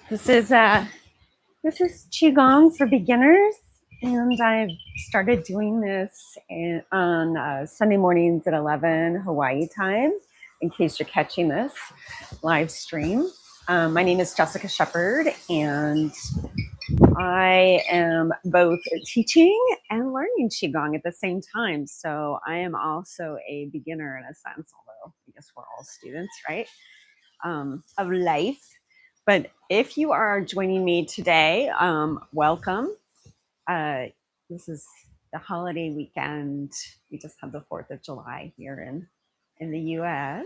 This is qigong for beginners, and I've started doing this on Sunday mornings at 11 Hawaii time. In case you're catching this live stream, my name is Jessica Shepard, and I am both teaching and learning qigong at the same time. So I am also a beginner in a sense, although I guess we're all students, right? Of life. But if you are joining me today, welcome. This is the holiday weekend. We just had the 4th of July here in the US.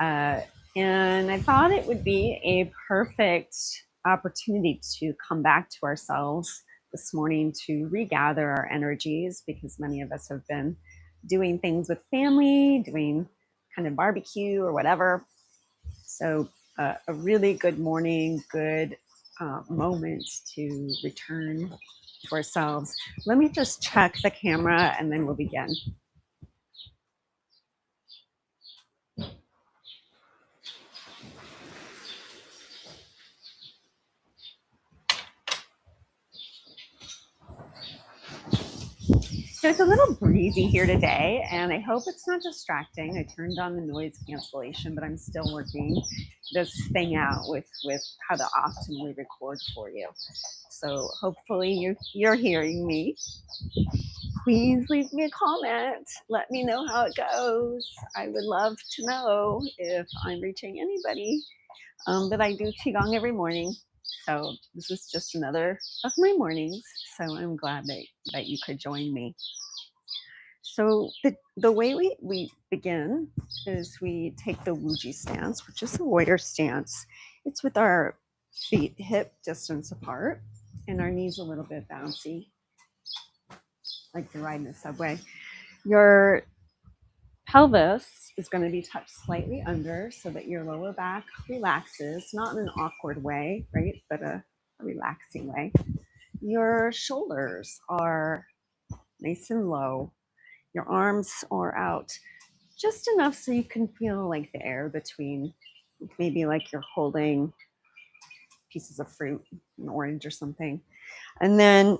And I thought it would be a perfect opportunity to come back to ourselves this morning to regather our energies, because many of us have been doing things with family, doing kind of barbecue or whatever. So a really good morning, good moment to return to ourselves. Let me just check the camera and then we'll begin. So it's a little breezy here today, and I hope it's not distracting. I turned on the noise cancellation, but I'm still working this thing out with how to optimally record for you. So hopefully you're hearing me. Please leave me a comment. Let me know how it goes. I would love to know if I'm reaching anybody that I do qigong every morning. So this is just another of my mornings. So I'm glad that you could join me. So the way we begin is we take the wuji stance, which is a warrior stance. It's with our feet hip distance apart and our knees a little bit bouncy, like you're riding a subway. Your pelvis is going to be tucked slightly under so that your lower back relaxes, not in an awkward way, right? But a relaxing way. Your shoulders are nice and low. Your arms are out just enough so you can feel like the air between, maybe like you're holding pieces of fruit, an orange or something. And then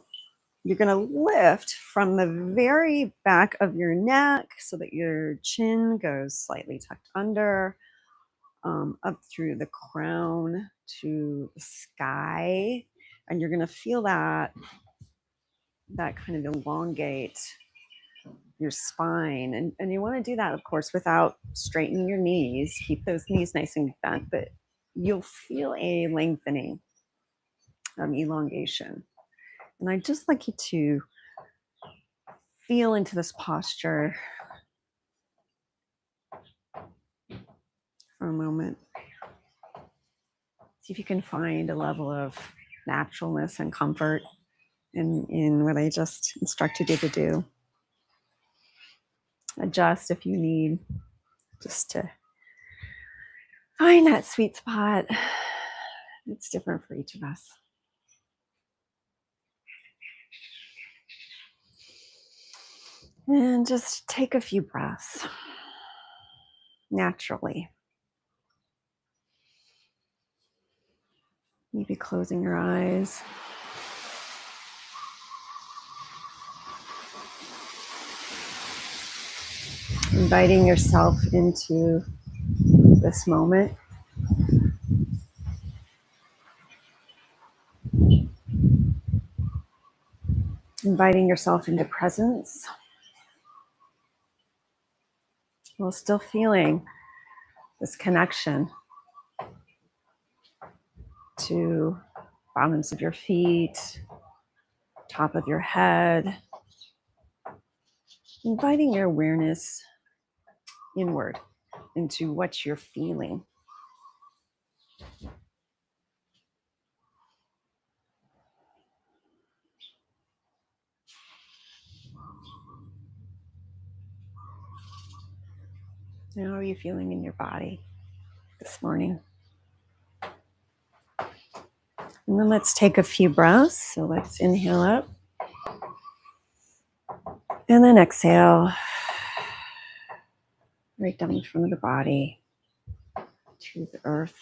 you're going to lift from the very back of your neck so that your chin goes slightly tucked under, up through the crown to the sky. And you're going to feel that kind of elongate your spine. And you want to do that, of course, without straightening your knees. Keep those knees nice and bent, but you'll feel a lengthening, elongation. And I'd just like you to feel into this posture for a moment. See if you can find a level of naturalness and comfort in what I just instructed you to do. Adjust if you need, just to find that sweet spot. It's different for each of us. And just take a few breaths naturally. Maybe closing your eyes. Inviting yourself into this moment. Inviting yourself into presence while still feeling this connection to bottoms of your feet, top of your head. Inviting your awareness inward into what you're feeling. How are you feeling in your body this morning? And then let's take a few breaths. So let's inhale up. And then exhale. Right down the front of the body to the earth.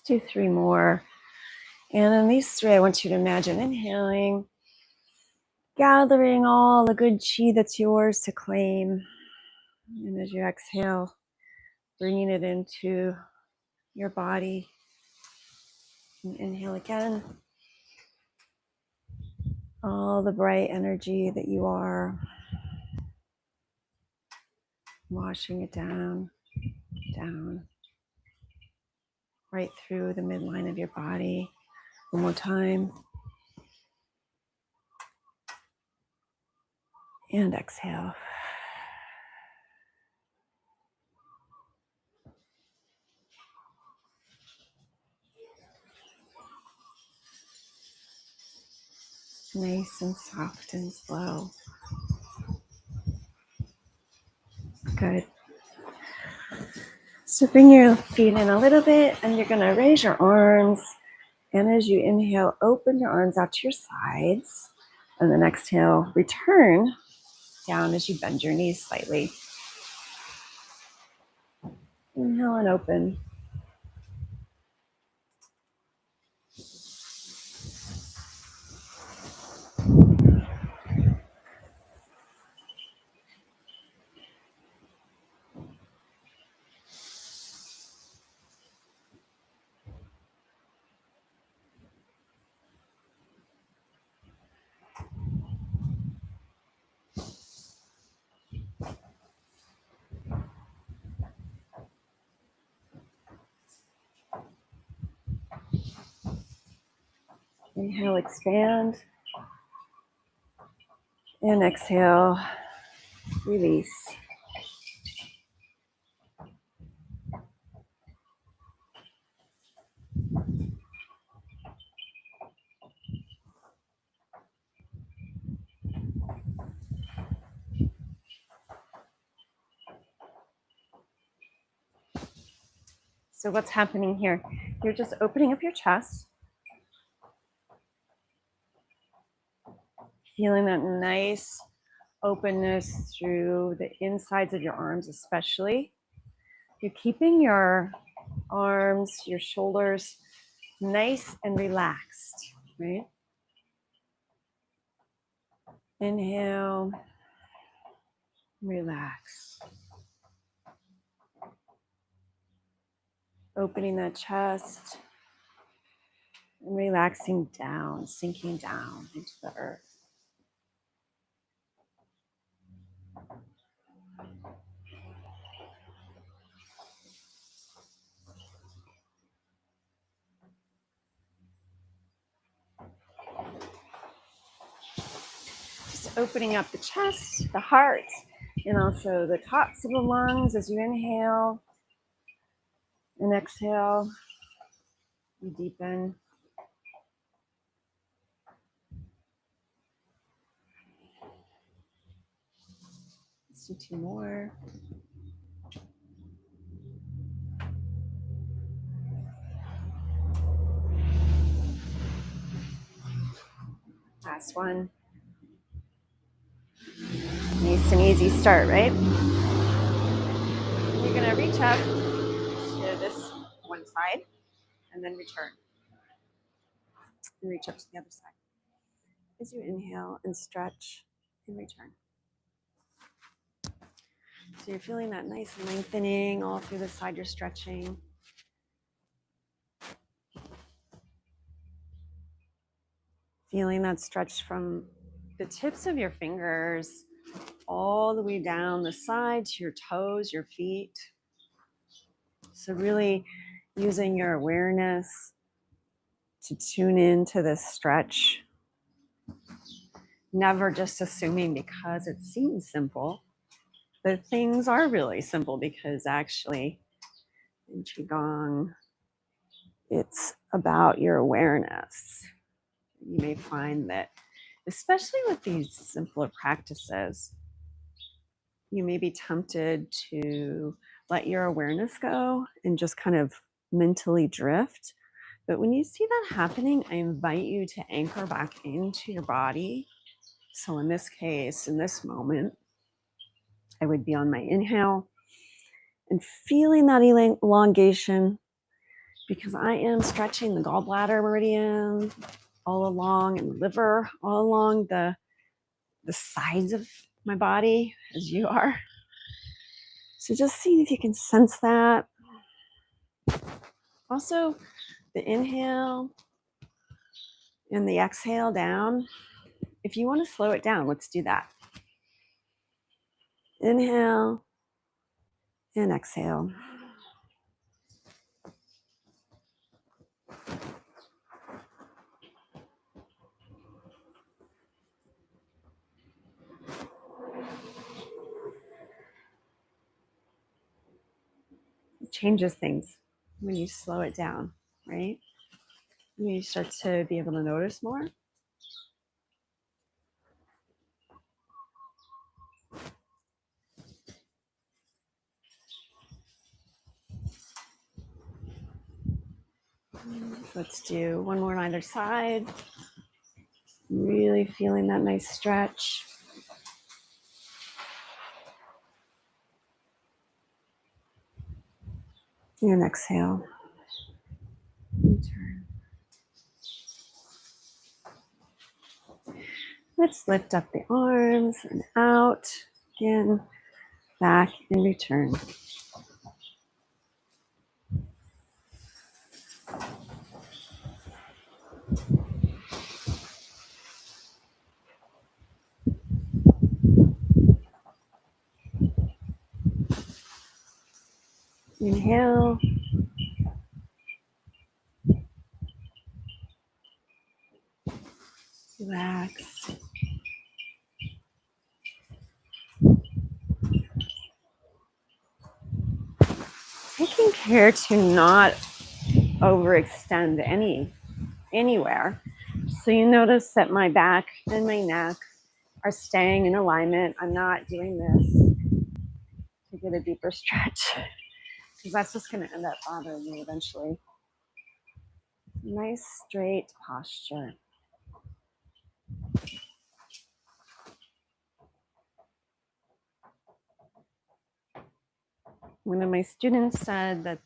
do 3 more. And in these 3, I want you to imagine inhaling, gathering all the good chi that's yours to claim. And as you exhale, bringing it into your body. And inhale again. All the bright energy that you are. Washing it down, down, right through the midline of your body. One more time. And exhale. Nice and soft and slow. Good. So bring your feet in a little bit and you're going to raise your arms. And as you inhale, open your arms out to your sides. And then exhale, return down as you bend your knees slightly. Inhale and open. Inhale, expand. And exhale, release. So what's happening here? You're just opening up your chest. Feeling that nice openness through the insides of your arms especially. You're keeping your arms, your shoulders nice and relaxed, right? Inhale, relax. Opening that chest and relaxing down, sinking down into the earth. Just opening up the chest, the heart, and also the tops of the lungs as you inhale and exhale. You deepen. Let's do 2 more. Last one. Nice and easy start, right? You're going to reach up to this one side and then return. And reach up to the other side. As you inhale and stretch and return. So you're feeling that nice lengthening all through the side you're stretching. Feeling that stretch from the tips of your fingers all the way down the side to your toes, your feet. So really using your awareness to tune into this stretch. Never just assuming because it seems simple that things are really simple, because actually in qigong, it's about your awareness. You may find that, especially with these simpler practices, you may be tempted to let your awareness go and just kind of mentally drift. But when you see that happening, I invite you to anchor back into your body. So in this case, in this moment, I would be on my inhale and feeling that elongation because I am stretching the gallbladder meridian all along and liver all along the sides of my body as you are. So just see if you can sense that. Also, the inhale and the exhale down. If you want to slow it down, let's do that. Inhale and exhale. It changes things when you slow it down, right? You start to be able to notice more. Let's do one more on either side. Really feeling that nice stretch. And exhale. Return. Let's lift up the arms and out. Again, back and return. Inhale. Relax. Taking care to not overextend anywhere. So you notice that my back and my neck are staying in alignment. I'm not doing this to get a deeper stretch because that's just going to end up bothering me eventually. Nice straight posture. One of my students said that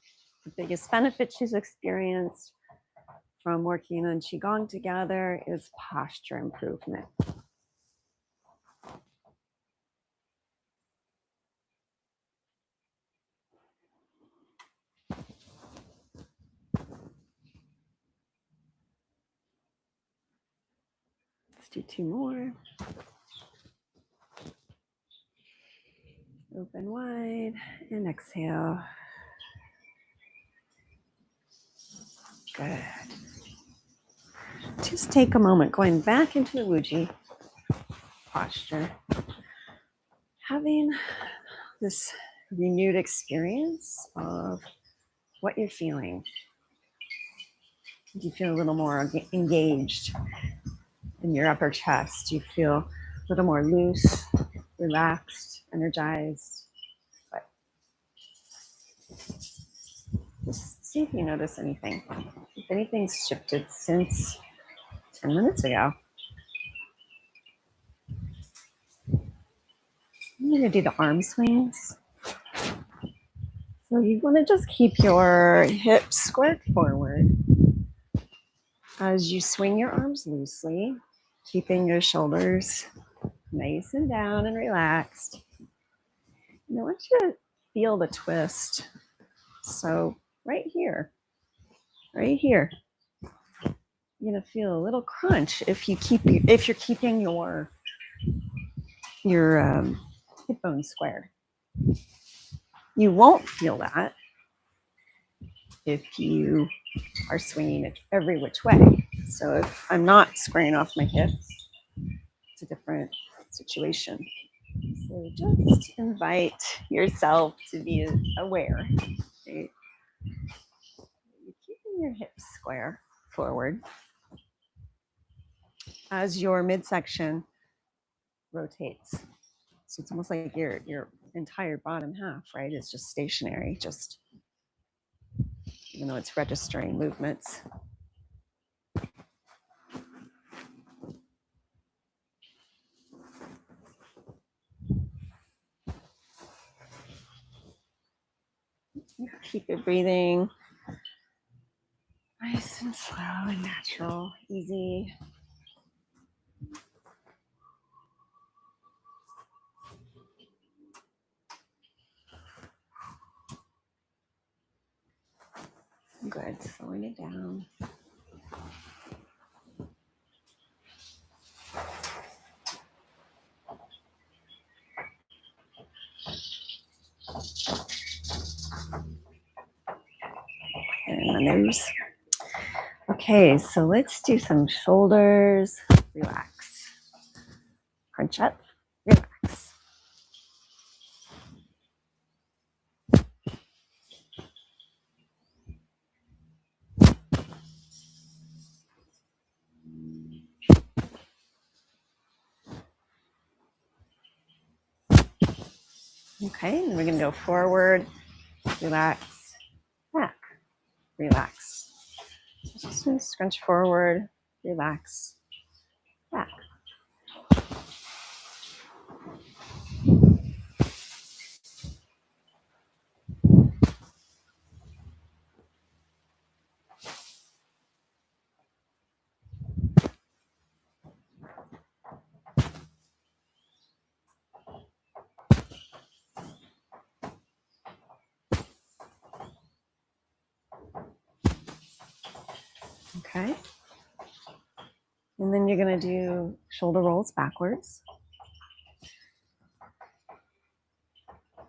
the biggest benefit she's experienced from working on qigong together is posture improvement. Let's do two more. Open wide and exhale. Good. Just take a moment going back into the Wuji posture. Having this renewed experience of what you're feeling. Do you feel a little more engaged in your upper chest? Do you feel a little more loose, relaxed, energized? But just see if you notice anything. If anything's shifted since 10 minutes ago. I'm going to do the arm swings. So you want to just keep your hips squared forward as you swing your arms loosely, keeping your shoulders nice and down and relaxed. And I want you to feel the twist. So right here, you're gonna feel a little crunch if you're keeping your hip bones squared. You won't feel that if you are swinging it every which way. So if I'm not squaring off my hips, it's a different situation. So just invite yourself to be aware. Right? You're keeping your hips square forward as your midsection rotates. So it's almost like your entire bottom half, right, is just stationary, just even though it's registering movements. Keep your breathing Slow and natural, easy. Good, slowing it down. And the nose. Okay, so let's do some shoulders. Relax. Crunch up, relax. Okay, and we're gonna go forward, relax, back, relax. Just gonna scrunch forward, relax, back. Okay. And then you're gonna do shoulder rolls backwards.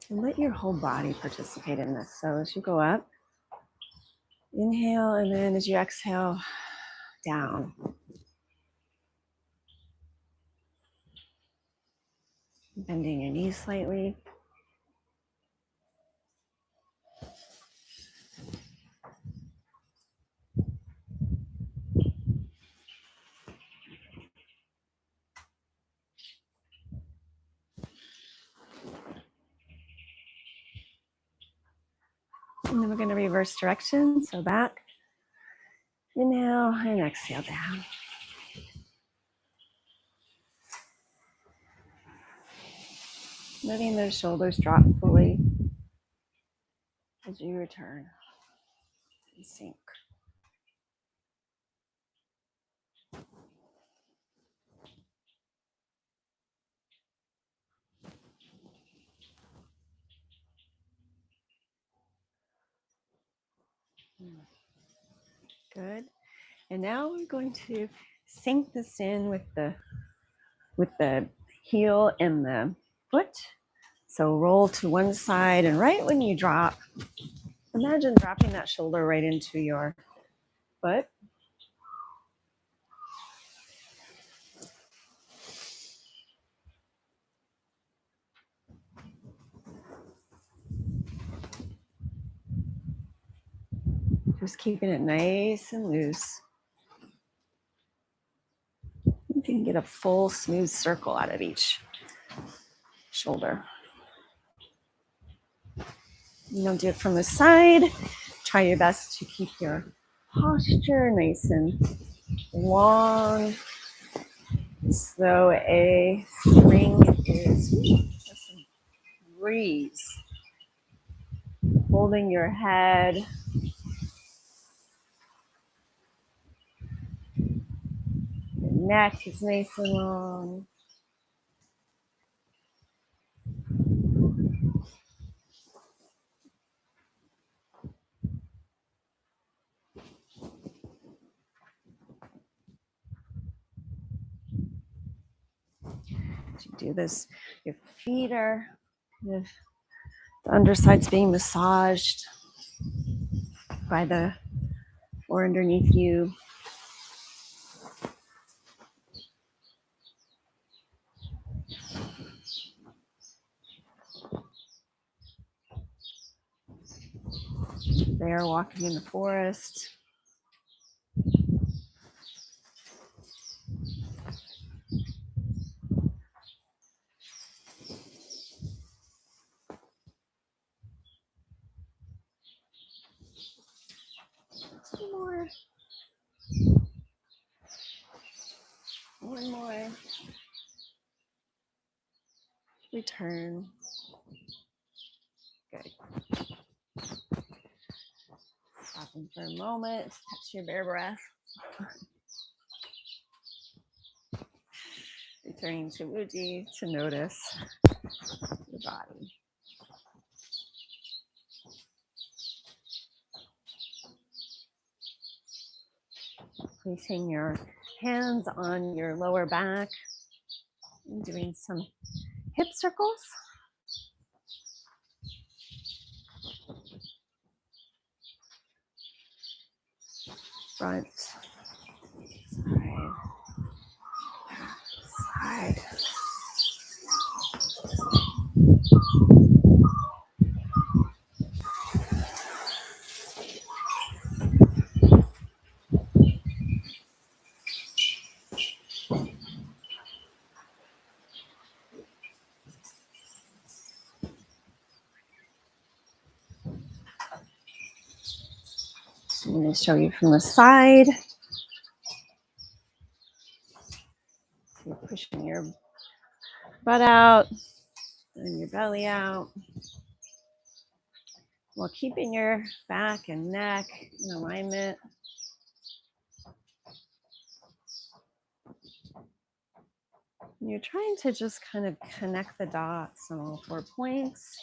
And let your whole body participate in this. So as you go up, inhale, and then as you exhale, down. Bending your knees slightly. And then we're going to reverse direction. So back, inhale, and exhale down. Letting those shoulders drop fully as you return and sink. Good. And now we're going to sink this in with the heel and the foot. So roll to one side, and right when you drop, imagine dropping that shoulder right into your foot. Just keeping it nice and loose. You can get a full smooth circle out of each shoulder. You don't do it from the side. Try your best to keep your posture nice and long. So a string is just a breeze. Holding your head. Your neck is nice and long. As you do this, your feet are kind of, the underside's being massaged by the floor underneath you. There, walking in the forest. Two more. One more. Return. Good. Stop And for a moment, catch your bare breath. Returning to Wuji to notice your body. Placing your hands on your lower back and doing some hip circles. Front, side, side. I'm going to show you from the side. So you're pushing your butt out and your belly out while keeping your back and neck in alignment. And you're trying to just kind of connect the dots on all 4 points.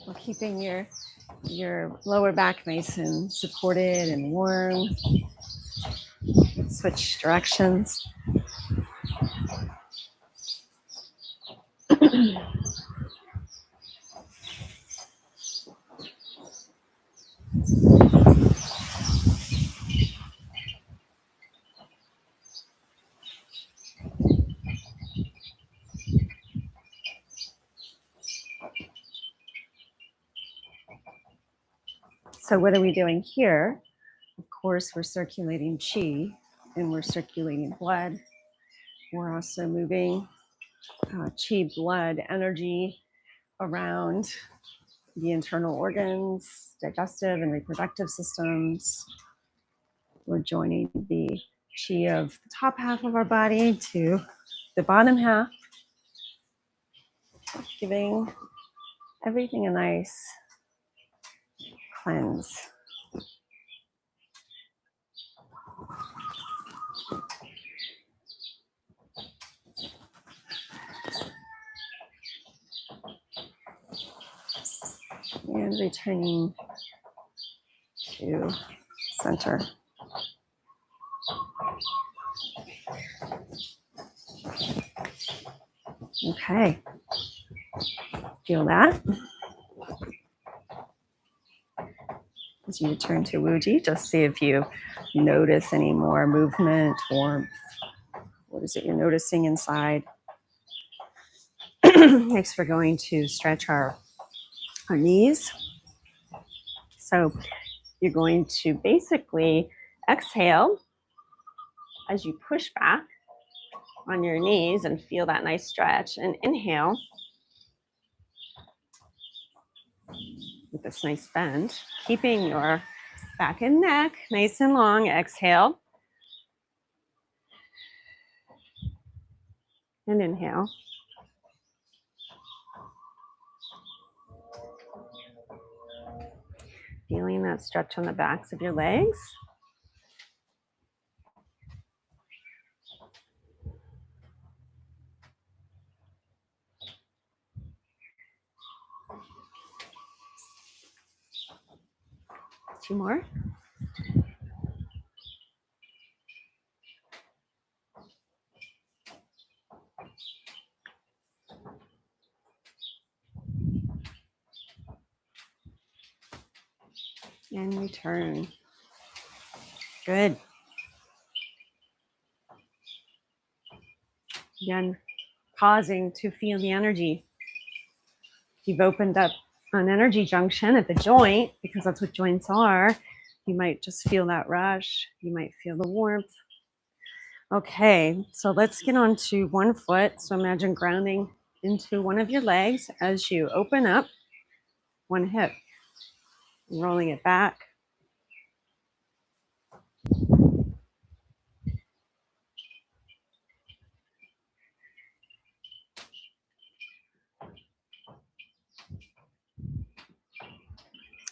While keeping your lower back nice and supported and warm. Switch directions. So what are we doing here? Of course, we're circulating qi and we're circulating blood. We're also moving qi blood energy around the internal organs, digestive and reproductive systems. We're joining the qi of the top half of our body to the bottom half, giving everything a nice cleanse. And returning to center. Okay. Feel that. As you return to Wuji, just see if you notice any more movement or what is it you're noticing inside. Next, we're going to stretch our knees. So you're going to basically exhale as you push back on your knees and feel that nice stretch, and inhale with this nice bend, keeping your back and neck nice and long. Exhale and inhale. Feeling that stretch on the backs of your legs. Two more. And return. Good. Again, pausing to feel the energy. You've opened up an energy junction at the joint, because that's what joints are. You might just feel that rush. You might feel the warmth. Okay, so let's get on to one foot. So imagine grounding into one of your legs as you open up one hip, rolling it back.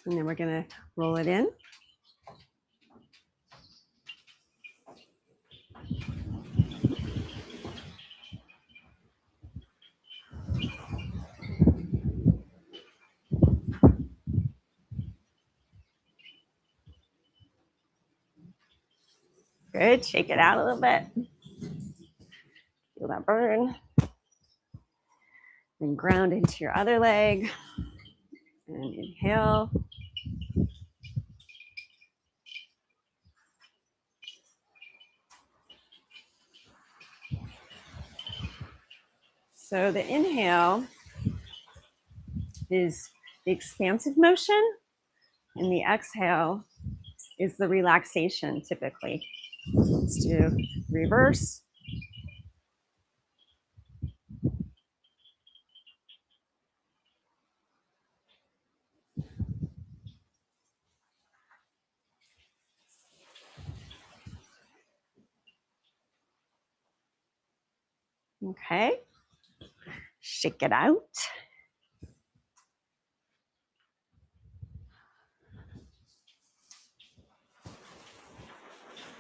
And then we're going to roll it in. Good. Shake it out a little bit. Feel that burn. Then ground into your other leg. And inhale. So the inhale is the expansive motion, and the exhale is the relaxation typically. Let's do reverse. Okay. Shake it out.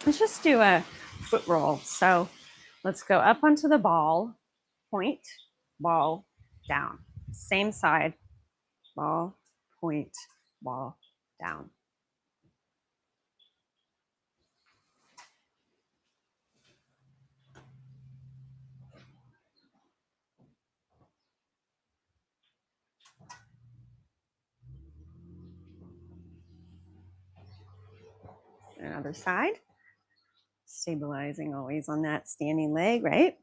Let's just do a foot roll. So let's go up onto the ball, point, ball, down. Same side, ball, point, ball, down. Another side. Stabilizing always on that standing leg, right?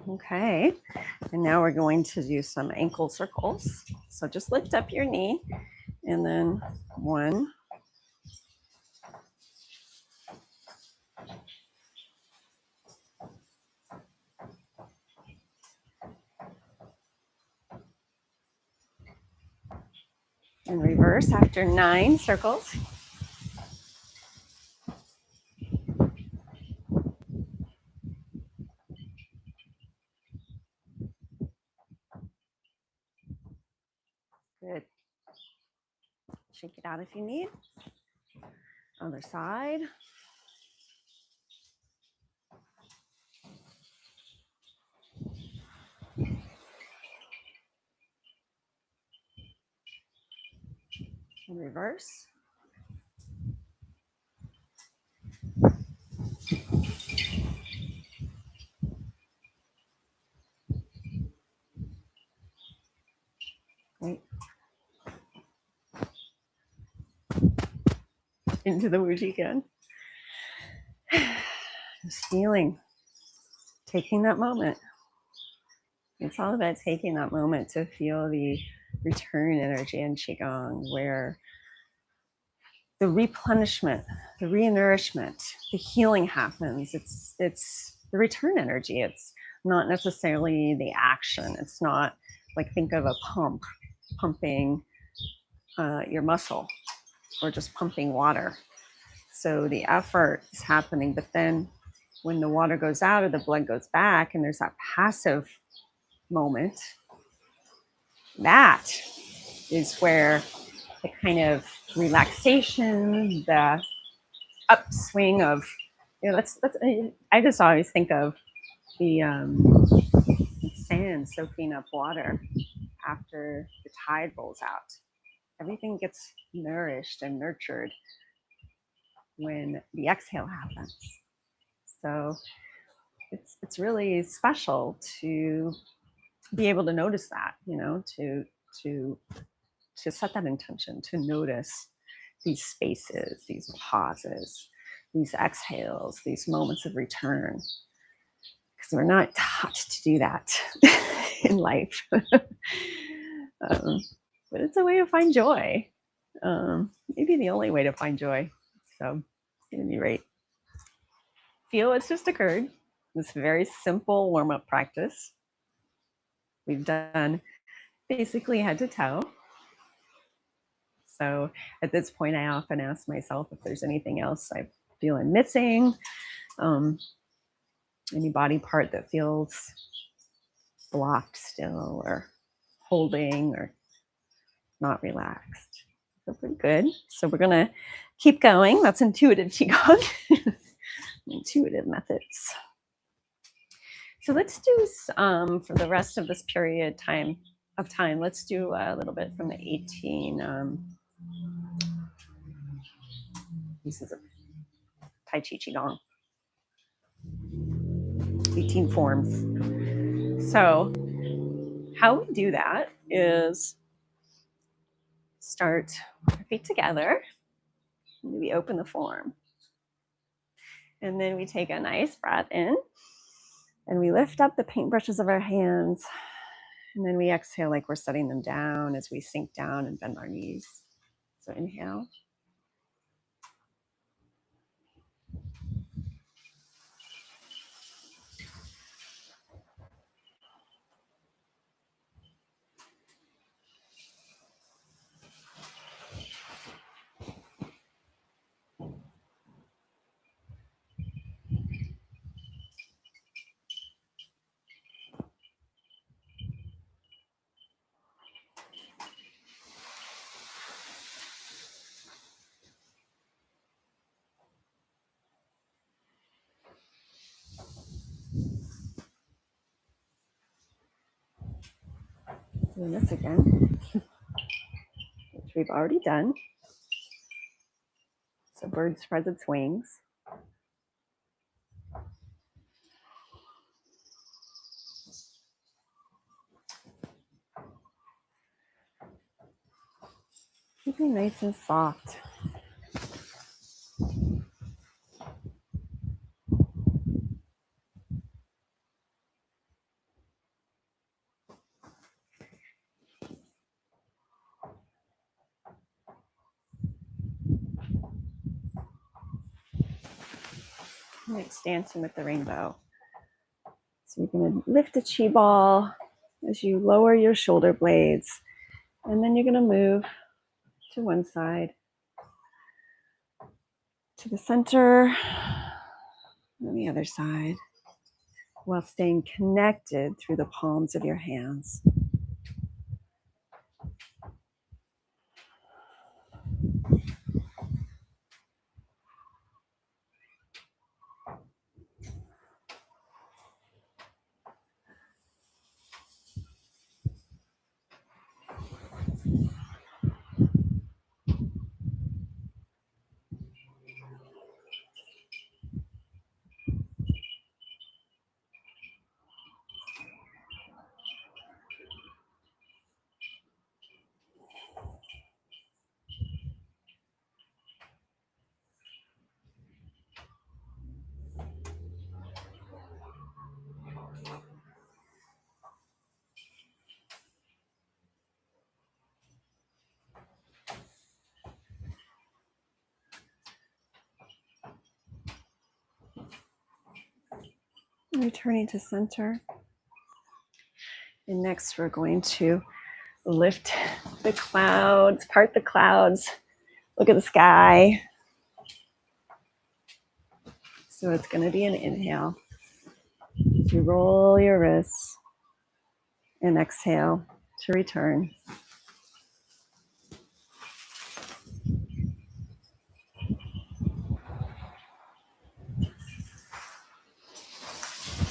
Okay, and now we're going to do some ankle circles. So just lift up your knee and then 1, and reverse after 9 circles. Good. Shake it out if you need. Other side. And reverse. Great. Into the Wujigen. Just feeling, taking that moment. It's all about taking that moment to feel the return energy in qigong, where the replenishment, the renourishment, the healing happens. It's the return energy. It's not necessarily the action. It's not like, think of a pump pumping your muscle or just pumping water. So the effort is happening, but then when the water goes out or the blood goes back and there's that passive moment, that is where the kind of relaxation, the upswing of, that's I just always think of the sand soaking up water after the tide rolls out. Everything gets nourished and nurtured when the exhale happens. So it's really special to be able to notice that, to set that intention, to notice these spaces, these pauses, these exhales, these moments of return, because we're not taught to do that in life. But it's a way to find joy. Maybe the only way to find joy. So, at any rate, feel what's just occurred. This very simple warm-up practice. We've done basically head to toe. So at this point, I often ask myself if there's anything else I feel I'm missing, any body part that feels blocked still or holding or not relaxed. So pretty good. So we're going to keep going. That's intuitive qigong, intuitive methods. So let's do for the rest of this period of time. Let's do a little bit from the 18 pieces of Tai Chi Qigong, 18 forms. So how we do that is start our feet together. We open the form. And then we take a nice breath in. And we lift up the paintbrushes of our hands. And then we exhale like we're setting them down as we sink down and bend our knees. So inhale. Doing this again, which we've already done. So bird spreads its wings. Keeping nice and soft. Like dancing with the rainbow. So you're going to lift a chi ball as you lower your shoulder blades. And then you're going to move to one side, to the center, and the other side, while staying connected through the palms of your hands. Returning to center. And next we're going to lift the clouds, part the clouds, look at the sky. So it's going to be an inhale. You roll your wrists and exhale to return.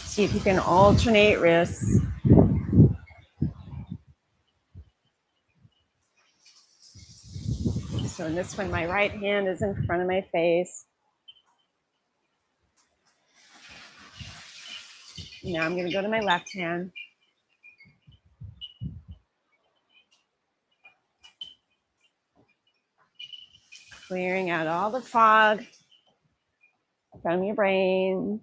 See if you can alternate wrists. So in this one, my right hand is in front of my face. Now I'm going to go to my left hand. Clearing out all the fog from your brain.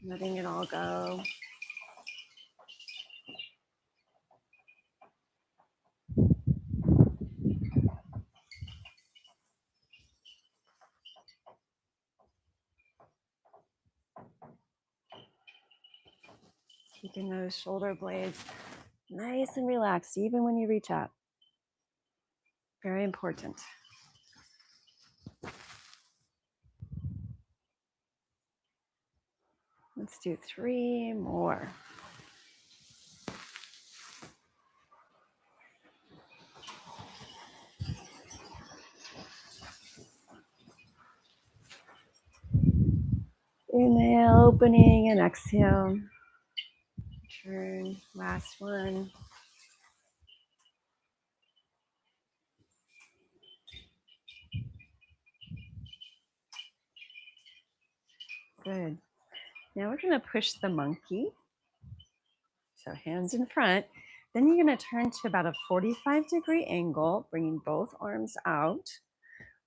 Letting it all go. Keeping those shoulder blades nice and relaxed, even when you reach up. Very important. Let's do 3 more. Inhale, opening, and exhale. Turn, last one. Good. Now we're going to push the monkey. So hands in front. Then you're going to turn to about a 45-degree angle, bringing both arms out.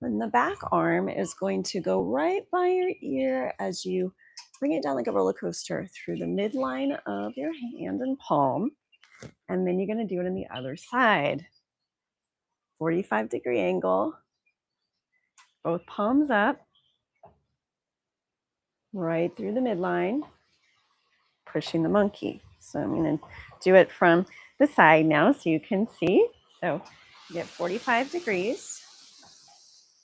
And the back arm is going to go right by your ear as you bring it down like a roller coaster through the midline of your hand and palm. And then you're going to do it on the other side. 45-degree angle. Both palms up. Right through the midline. Pushing the monkey. So I'm going to do it from the side now so you can see. So you get 45 degrees,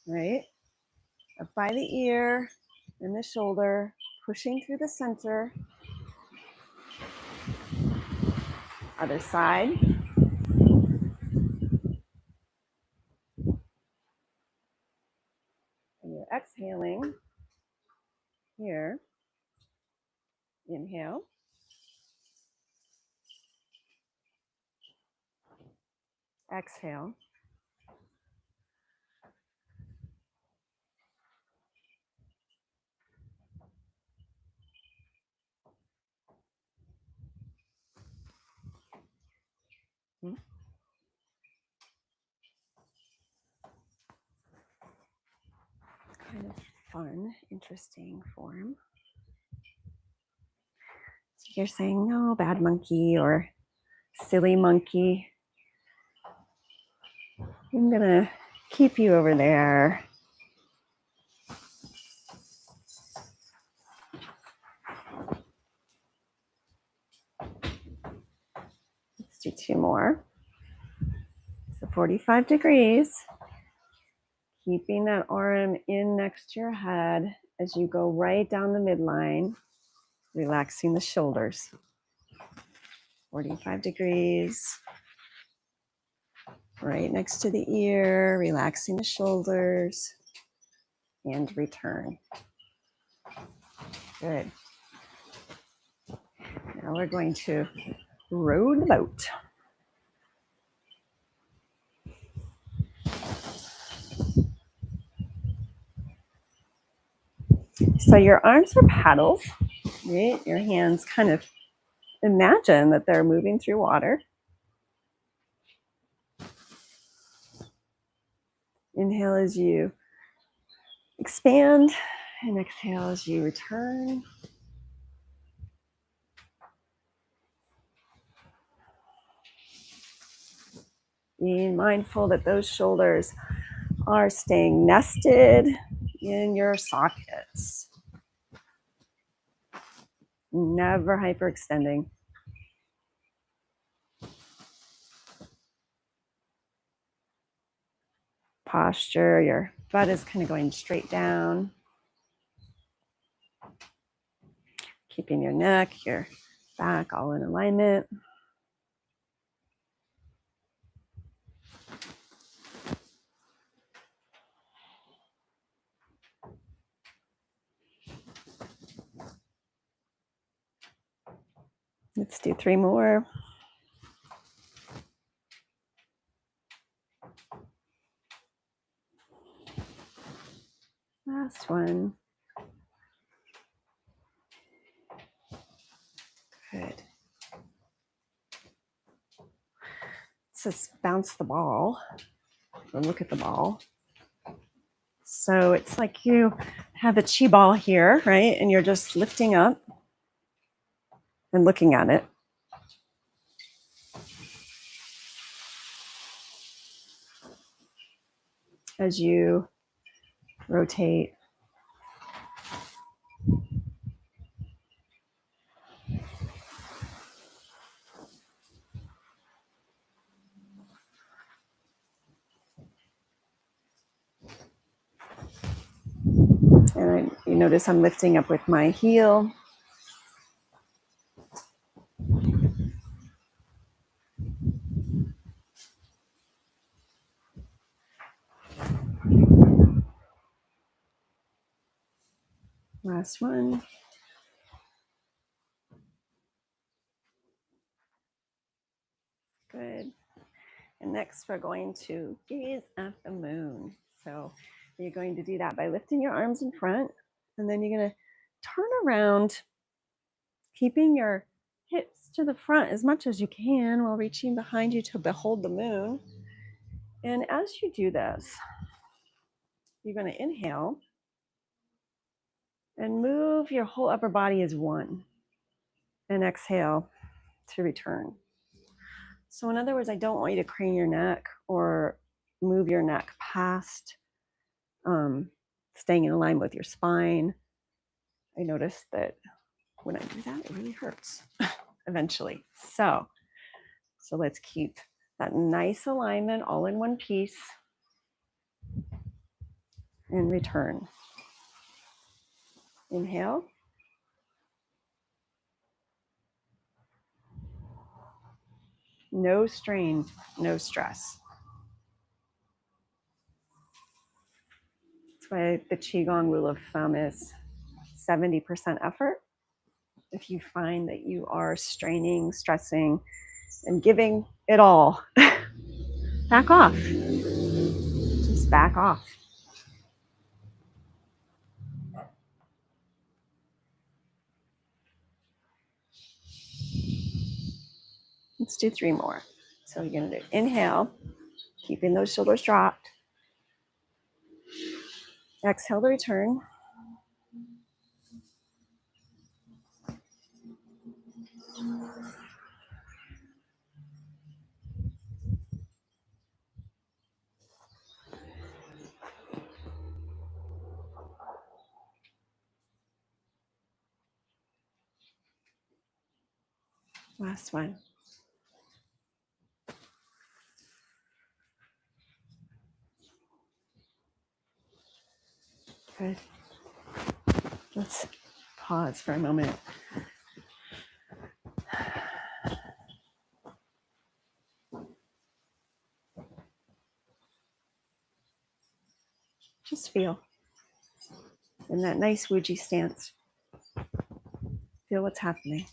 right? Up by the ear and the shoulder, pushing through the center. Other side. And you're exhaling here. Inhale. Exhale. Kind of fun, interesting form. So you're saying, no, bad monkey or silly monkey. I'm going to keep you over there. Let's do 2 more. So 45 degrees. Keeping that arm in next to your head as you go right down the midline, relaxing the shoulders. 45 degrees. Right next to the ear, relaxing the shoulders, and return. Good. Now we're going to row the boat. So your arms are paddles, right? Your hands kind of imagine that they're moving through water. Inhale as you expand, and exhale as you return. Being mindful that those shoulders are staying nested in your sockets. Never hyperextending. Posture, your butt is kind of going straight down. Keeping your neck, your back all in alignment. Let's do 3 more. Last one. Good. Let's just bounce the ball or look at the ball. So it's like you have a chi ball here, right? And you're just lifting up and looking at it. As you rotate. And you notice I'm lifting up with my heel. Last one. Good. And next we're going to gaze at the moon. So you're going to do that by lifting your arms in front, and then you're going to turn around, keeping your hips to the front as much as you can while reaching behind you to behold the moon. And as you do this, you're going to inhale and move your whole upper body as one, and exhale to return. So in other words, I don't want you to crane your neck or move your neck past staying in alignment with your spine. I notice that when I do that, it really hurts eventually. So let's keep that nice alignment all in one piece and return. Inhale. No strain, no stress. That's why the qigong rule of thumb is 70% effort. If you find that you are straining, stressing, and giving it all, back off. Just back off. Let's do 3 more. So you're going to do inhale, keeping those shoulders dropped. Exhale to return. Last one. Good. Let's pause for a moment. Just feel in that nice Wuji stance. Feel what's happening.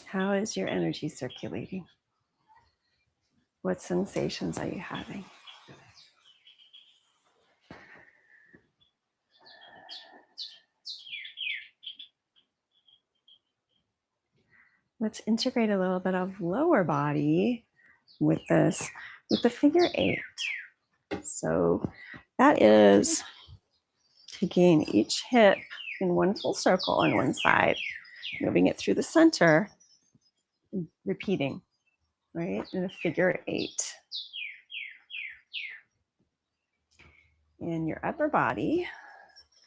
How is your energy circulating? What sensations are you having? Let's integrate a little bit of lower body with this, with the figure 8. So that is taking each hip in one full circle on one side, moving it through the center, repeating, right, in a figure 8. And your upper body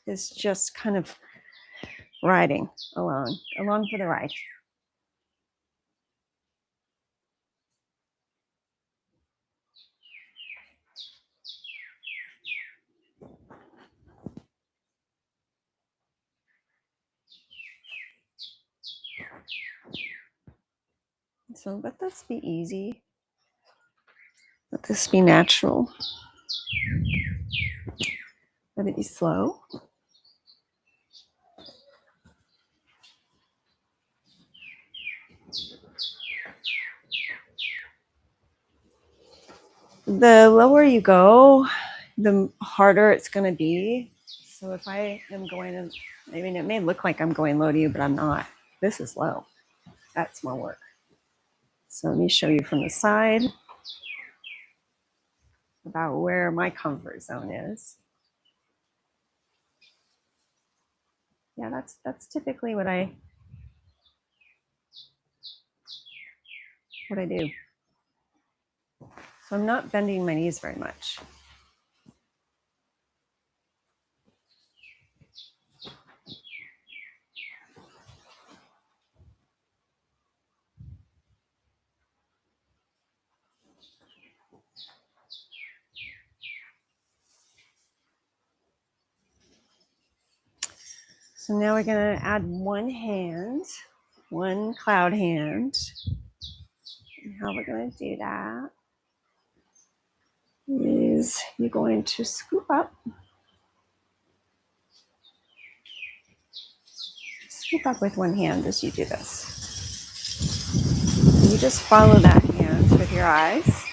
is just kind of riding along for the ride. So let this be easy. Let this be natural. Let it be slow. The lower you go, the harder it's going to be. So if I am going in, I mean, it may look like I'm going low to you, but I'm not. This is low. That's more work. So let me show you from the side about where my comfort zone is. Yeah, that's typically what I do. So I'm not bending my knees very much. So now we're going to add one hand, one cloud hand. And how we're going to do that is you're going to scoop up with one hand as you do this. And you just follow that hand with your eyes.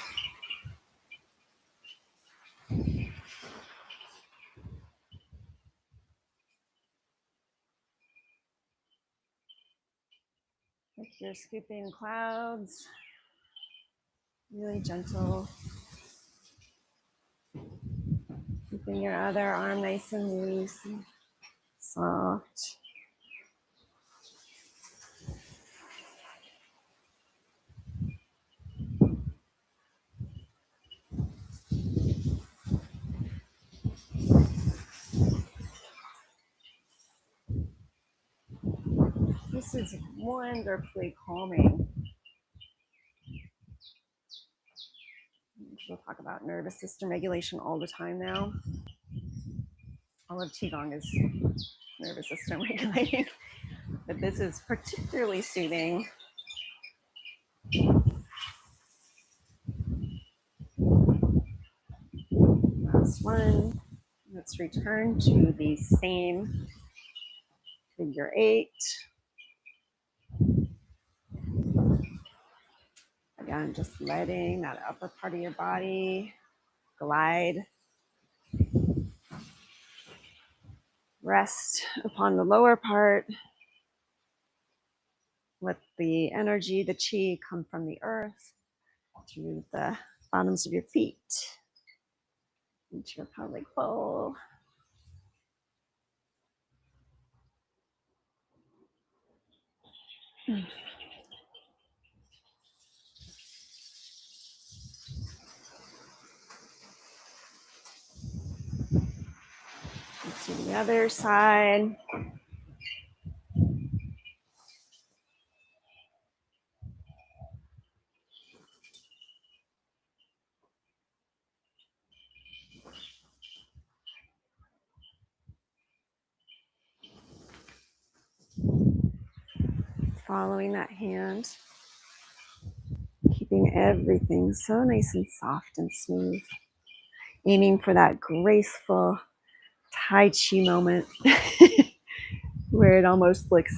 Like you're scooping clouds, really gentle. Keeping your other arm nice and loose and soft. This is wonderfully calming. We'll talk about nervous system regulation all the time now. All of qigong is nervous system regulating, but this is particularly soothing. Last one. Let's return to the same figure 8. Again, just letting that upper part of your body glide. Rest upon the lower part. Let the energy, the qi, come from the earth through the bottoms of your feet into your pelvic bowl. To the other side. Following that hand, keeping everything so nice and soft and smooth. Aiming for that graceful Tai Chi moment where it almost looks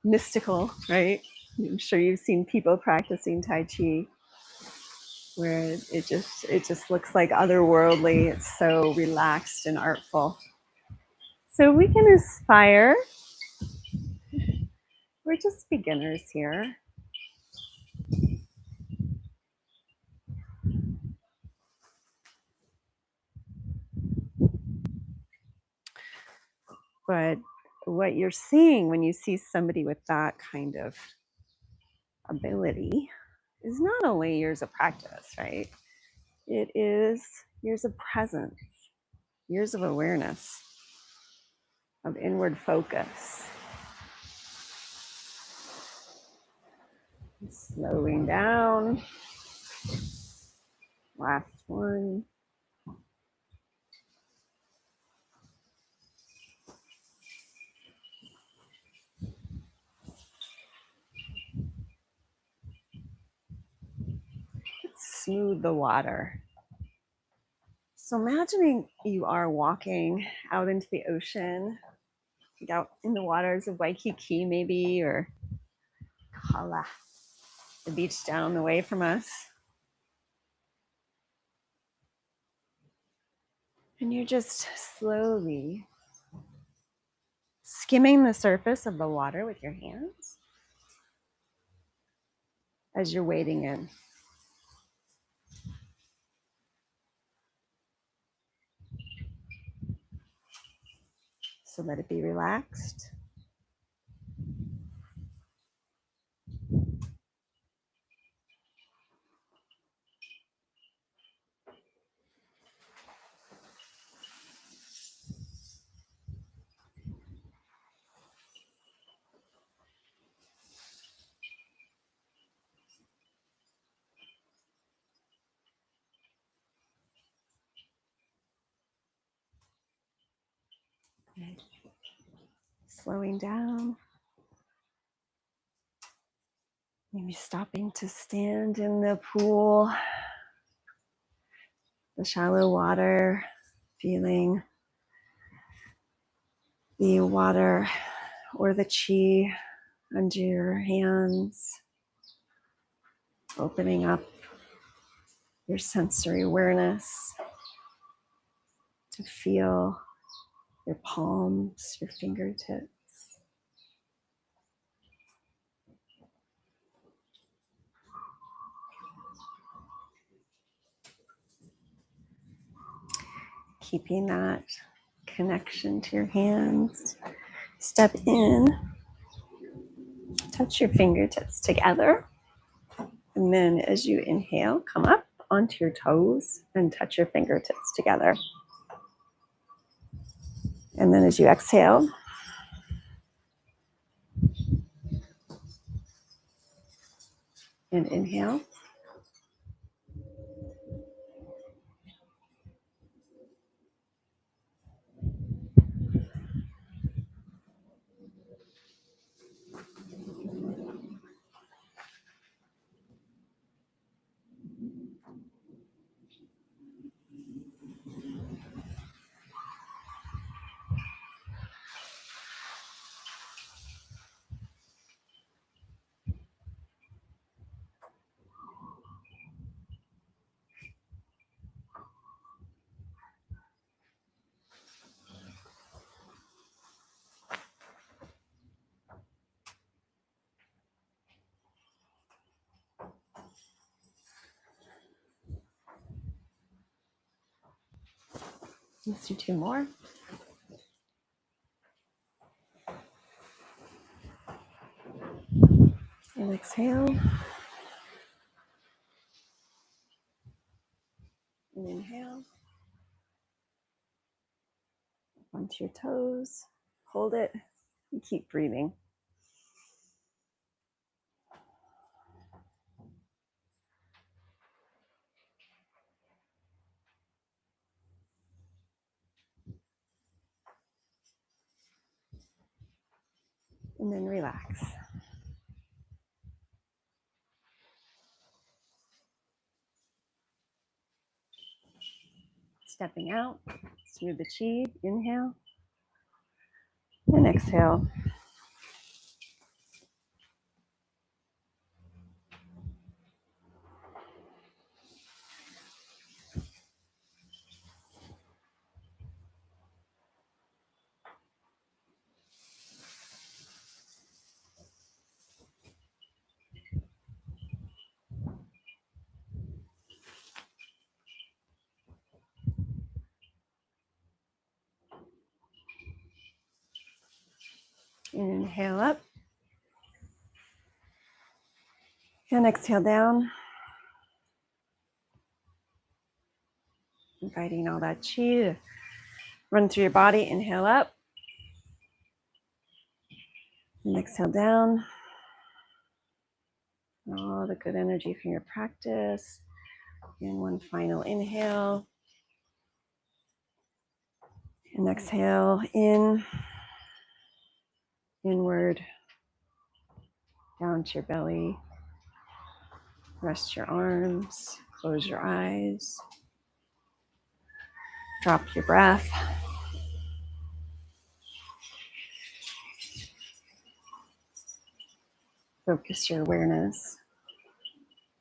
mystical, right? I'm sure you've seen people practicing Tai Chi where it just looks like otherworldly. It's so relaxed and artful. So we can aspire. We're just beginners here. But what you're seeing when you see somebody with that kind of ability is not only years of practice, right? It is years of presence, years of awareness, of inward focus. Slowing down. Last one. Let's smooth the water. So imagining you are walking out into the ocean, out in the waters of Waikiki maybe, or Kala, the beach down the way from us. And you're just slowly skimming the surface of the water with your hands as you're wading in. So let it be relaxed. Slowing down. Maybe stopping to stand in the pool, the shallow water, feeling the water or the chi under your hands, opening up your sensory awareness to feel your palms, your fingertips. Keeping that connection to your hands. Step in, touch your fingertips together. And then as you inhale, come up onto your toes and touch your fingertips together. And then as you exhale, and inhale. Let's do two more. And exhale. And inhale. Onto your toes. Hold it and keep breathing. And then relax. Stepping out, smooth the chi, inhale, and exhale. Inhale up. And exhale down. Inviting all that chi to run through your body. Inhale up. And exhale down. All the good energy from your practice. And one final inhale. And exhale in, inward, down to your belly. Rest your arms. Close your eyes. Drop your breath. Focus your awareness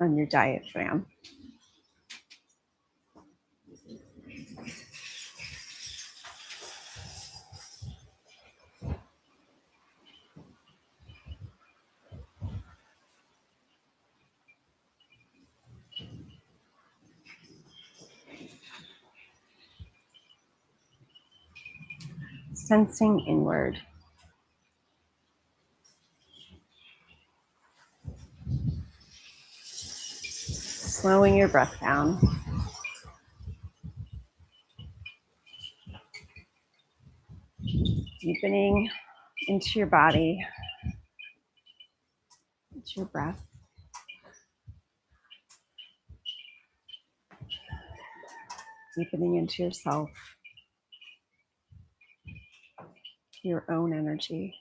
on your diaphragm. Sensing inward. Slowing your breath down. Deepening into your body, into your breath. Deepening into yourself. your own energy.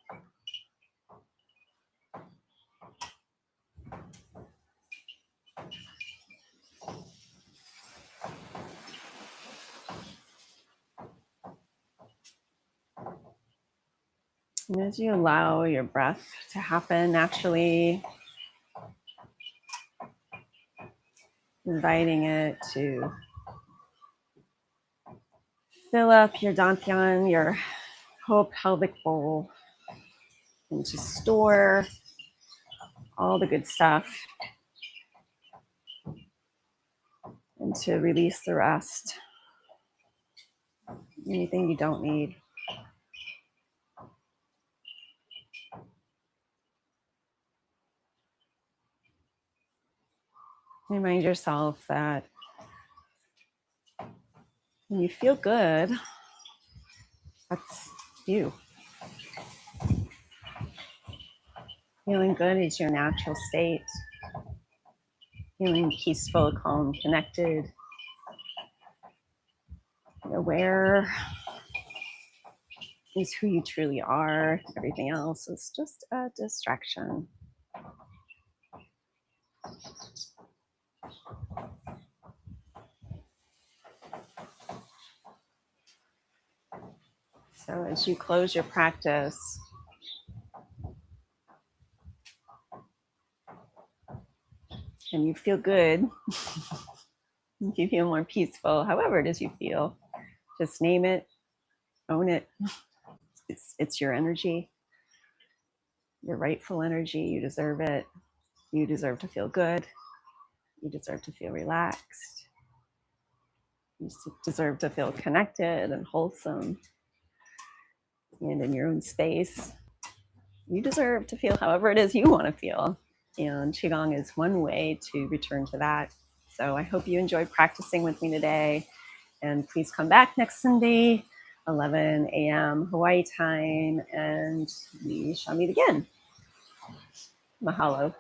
And as you allow your breath to happen naturally, inviting it to fill up your dantian, your whole pelvic bowl, and to store all the good stuff and to release the rest. Anything you don't need. Remind yourself that when you feel good, that's you. Feeling good is your natural state. Feeling peaceful, calm, connected, aware is who you truly are. Everything else is just a distraction. So as you close your practice, and you feel good, you feel more peaceful, however it is you feel, just name it, own it. It's your energy, your rightful energy. You deserve it. You deserve to feel good. You deserve to feel relaxed. You deserve to feel connected and wholesome and in your own space. You deserve to feel however it is you want to feel. And qigong is one way to return to that. So I hope you enjoyed practicing with me today. And please come back next Sunday, 11 a.m. Hawaii time, and we shall meet again. Mahalo.